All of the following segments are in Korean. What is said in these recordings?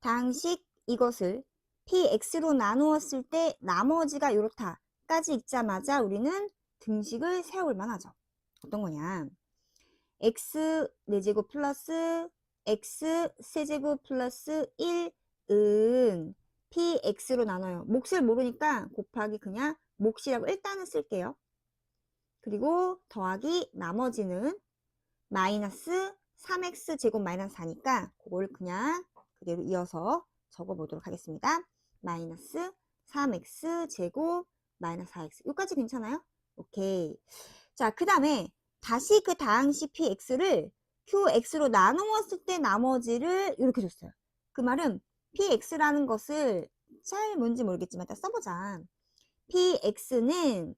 다항식 이것을 px로 나누었을 때 나머지가 이렇다까지 읽자마자 우리는 등식을 세워볼 만하죠. 어떤 거냐. x 4제곱 플러스 x 세제곱 플러스 1은 px로 나눠요. 몫을 모르니까 곱하기 그냥 몫이라고 일단은 쓸게요. 그리고 더하기 나머지는 마이너스 3x 제곱 마이너스 4니까 그걸 그냥 그대로 이어서 적어보도록 하겠습니다. 마이너스 3x 제곱 마이너스 4x. 여기까지 괜찮아요? 오케이. 자, 그 다음에 다시 그 다항식 px를 qx로 나누었을 때 나머지를 이렇게 줬어요. 그 말은 px라는 것을 잘 뭔지 모르겠지만 일단 써보자. px는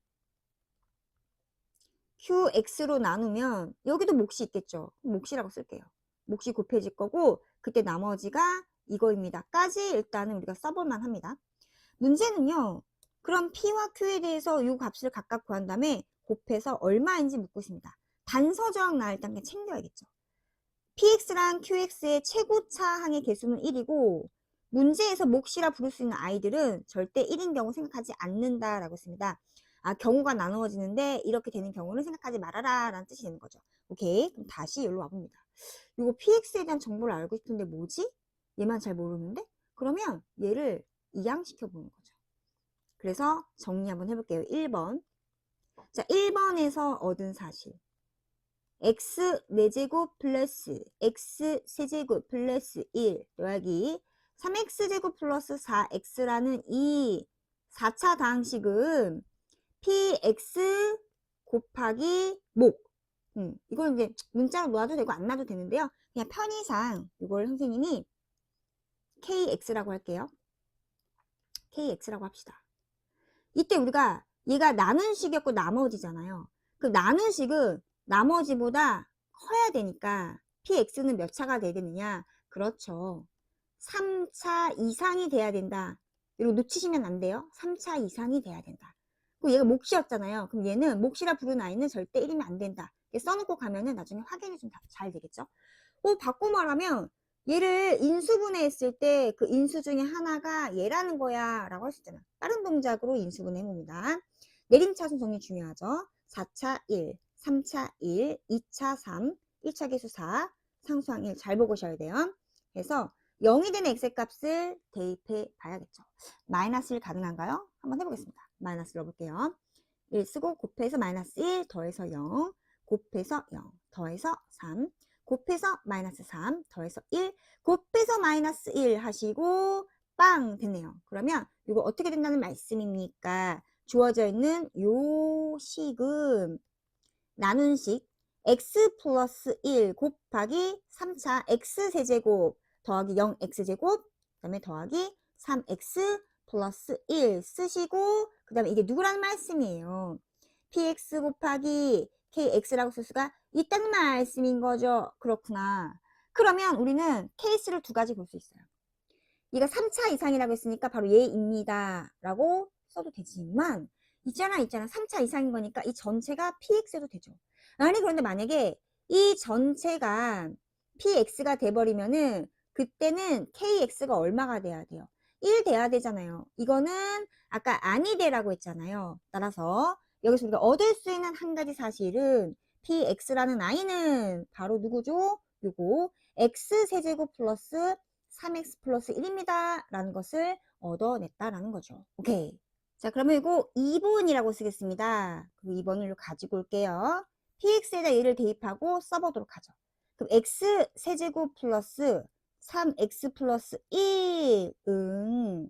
qx로 나누면 여기도 몫이 있겠죠. 몫이라고 쓸게요. 몫이 곱해질 거고 그때 나머지가 이거입니다. 까지 일단은 우리가 써볼만 합니다. 문제는요. 그럼 p와 q에 대해서 이 값을 각각 구한 다음에 곱해서 얼마인지 묻고 있습니다. 단서저항 나 일단 그냥 챙겨야겠죠. px랑 qx의 최고차항의 개수는 1이고 문제에서 몫이라 부를 수 있는 아이들은 절대 1인 경우 생각하지 않는다라고 했습니다. 아, 경우가 나누어지는데 이렇게 되는 경우는 생각하지 말아라 라는 뜻이 되는 거죠. 오케이, 그럼 다시 여기로 와봅니다. 이거 px에 대한 정보를 알고 싶은데 뭐지? 얘만 잘 모르는데? 그러면 얘를 이항시켜 보는 거죠. 그래서 정리 한번 해볼게요. 1번. 자, 1번에서 얻은 사실. x 4제곱 플러스 x 세제곱 플러스 1 더하기 3x제곱 플러스 4x라는 이 4차 다항식은 px 곱하기 목. 이걸 이제 문자로 놔도 되고 안 놔도 되는데요. 그냥 편의상 이걸 선생님이 kx라고 할게요. kx라고 합시다. 이때 우리가 얘가 나눈 식이었고 나머지잖아요. 그 나눈 식은 나머지보다 커야 되니까 px는 몇 차가 돼야 되느냐? 그렇죠. 3차 이상이 돼야 된다. 이거 놓치시면 안 돼요. 3차 이상이 돼야 된다. 그리고 얘가 몫이었잖아요. 그럼 얘는 몫이라 부르는 아이는 절대 1이면 안 된다. 써놓고 가면은 나중에 확인이 좀 잘 되겠죠. 바꿔 말하면 얘를 인수분해했을 때 그 인수 중에 하나가 얘라는 거야 라고 할 수 있잖아. 다른 동작으로 인수분해 해봅니다. 내림차순 정리 중요하죠. 4차 1, 3차 1, 2차 3, 1차 계수 4, 상수항 1 잘 보고셔야 돼요. 그래서 0이 되는 x값을 대입해 봐야겠죠. 마이너스 1 가능한가요? 한번 해보겠습니다. 마이너스 넣어볼게요. 1 쓰고 곱해서 마이너스 1 더해서 0 곱해서 0 더해서 3 곱해서 마이너스 3 더해서 1 곱해서 마이너스 1 하시고 빵 됐네요. 그러면 이거 어떻게 된다는 말씀입니까? 주어져 있는 요 식은 나눈 식 x 플러스 1 곱하기 3차 x 세제곱 더하기 0x제곱 그 다음에 더하기 3x 플러스 1 쓰시고 그 다음에 이게 누구라는 말씀이에요. px 곱하기 kx라고 쓸 수가 있다는 말씀인 거죠. 그렇구나. 그러면 우리는 케이스를 두 가지 볼 수 있어요. 얘가 3차 이상이라고 했으니까 바로 얘입니다 라고 써도 되지만 있잖아 3차 이상인 거니까 이 전체가 px도 되죠. 아니 그런데 만약에 이 전체가 px가 돼버리면은 그때는 kx가 얼마가 돼야 돼요? 1 돼야 되잖아요. 이거는 아까 아니 돼라고 했잖아요. 따라서 여기서 우리가 얻을 수 있는 한 가지 사실은 px라는 i는 바로 누구죠? 요거 x 세제곱 플러스 3x 플러스 1입니다. 라는 것을 얻어냈다라는 거죠. 오케이. 자, 그러면 이거 2번이라고 쓰겠습니다. 그 2번을 가지고 올게요. px에다 얘를 대입하고 써보도록 하죠. 그럼 x 세제곱 플러스 3x 플러스 1은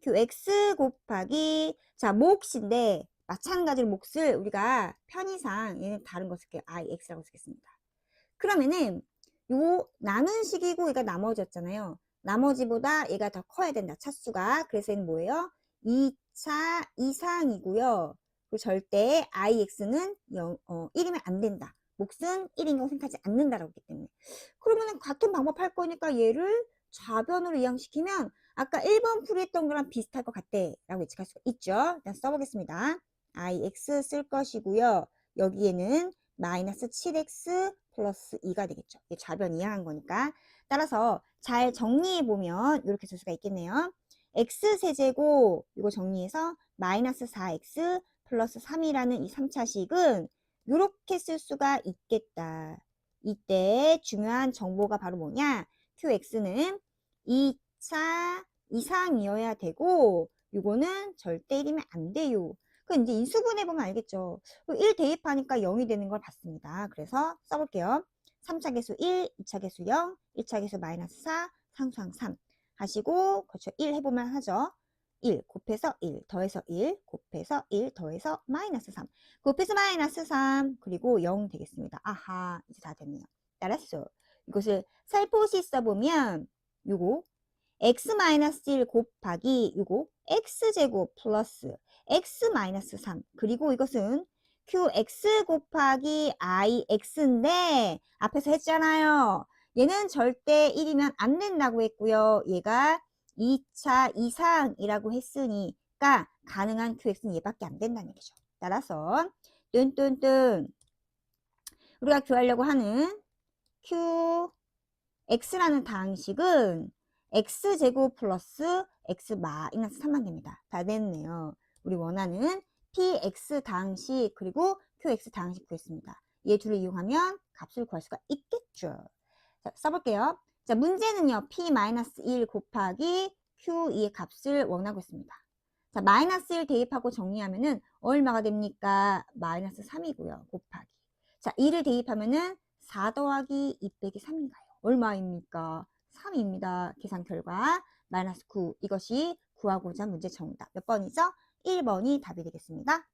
qx 곱하기 자 몫인데 마찬가지로 몫을 우리가 편의상 얘는 다른 거 쓸게요. ix라고 쓰겠습니다. 그러면은 요 나눈 식이고 얘가 나머지였잖아요. 나머지보다 얘가 더 커야 된다. 차수가. 그래서 얘는 뭐예요? 2차 이상이고요. 그리고 절대 ix는 1이면 안 된다. 몫은 1인 경우 생각하지 않는다라고 했기 때문에. 그러면 같은 방법 할 거니까 얘를 좌변으로 이항시키면 아까 1번 풀이했던 거랑 비슷할 것 같대 라고 예측할 수가 있죠. 일단 써보겠습니다. ix 쓸 것이고요. 여기에는 마이너스 7x 플러스 2가 되겠죠. 이게 좌변 이항한 거니까 따라서 잘 정리해보면 이렇게 쓸 수가 있겠네요. x세제곱 이거 정리해서 마이너스 4x 플러스 3이라는 이 3차식은 이렇게 쓸 수가 있겠다. 이때 중요한 정보가 바로 뭐냐? qx는 2차 이상이어야 되고 요거는 절대 1이면 안 돼요. 그 이제 인수분해 보면 알겠죠. 1 대입하니까 0이 되는 걸 봤습니다. 그래서 써볼게요. 3차 계수 1, 2차 계수 0, 1차 계수 마이너스 4, 상수항 3 하시고 그렇죠. 1 해보면 하죠. 1 곱해서 1 더해서 1 곱해서 1 더해서 마이너스 3 곱해서 마이너스 3 그리고 0 되겠습니다. 아하 이제 다 됐네요. 따라서 이것을 살포시 써보면 요거 x-1 곱하기 요거 x제곱 플러스 x-3 그리고 이것은 qx 곱하기 ix인데 앞에서 했잖아요. 얘는 절대 1이면 안 된다고 했고요. 얘가 2차 이상이라고 했으니까 가능한 qx는 얘밖에 안 된다는 얘기죠. 따라서 뚠뚠뚠 우리가 구하려고 하는 qx라는 다항식은 x제곱 플러스 x 마이너스 3만 됩니다. 다 됐네요. 우리 원하는 px 다항식 그리고 qx 다항식 구했습니다. 얘 둘을 이용하면 값을 구할 수가 있겠죠. 자, 써볼게요. 자, 문제는요. p-1 곱하기 q2의 값을 원하고 있습니다. 자, 마이너스 1 대입하고 정리하면은 얼마가 됩니까? 마이너스 3이고요. 곱하기. 자, 2를 대입하면은 4 더하기 2 빼기 3인가요? 얼마입니까? 3입니다. 계산 결과 마이너스 9. 이것이 구하고자 문제 정답. 몇 번이죠? 1번이 답이 되겠습니다.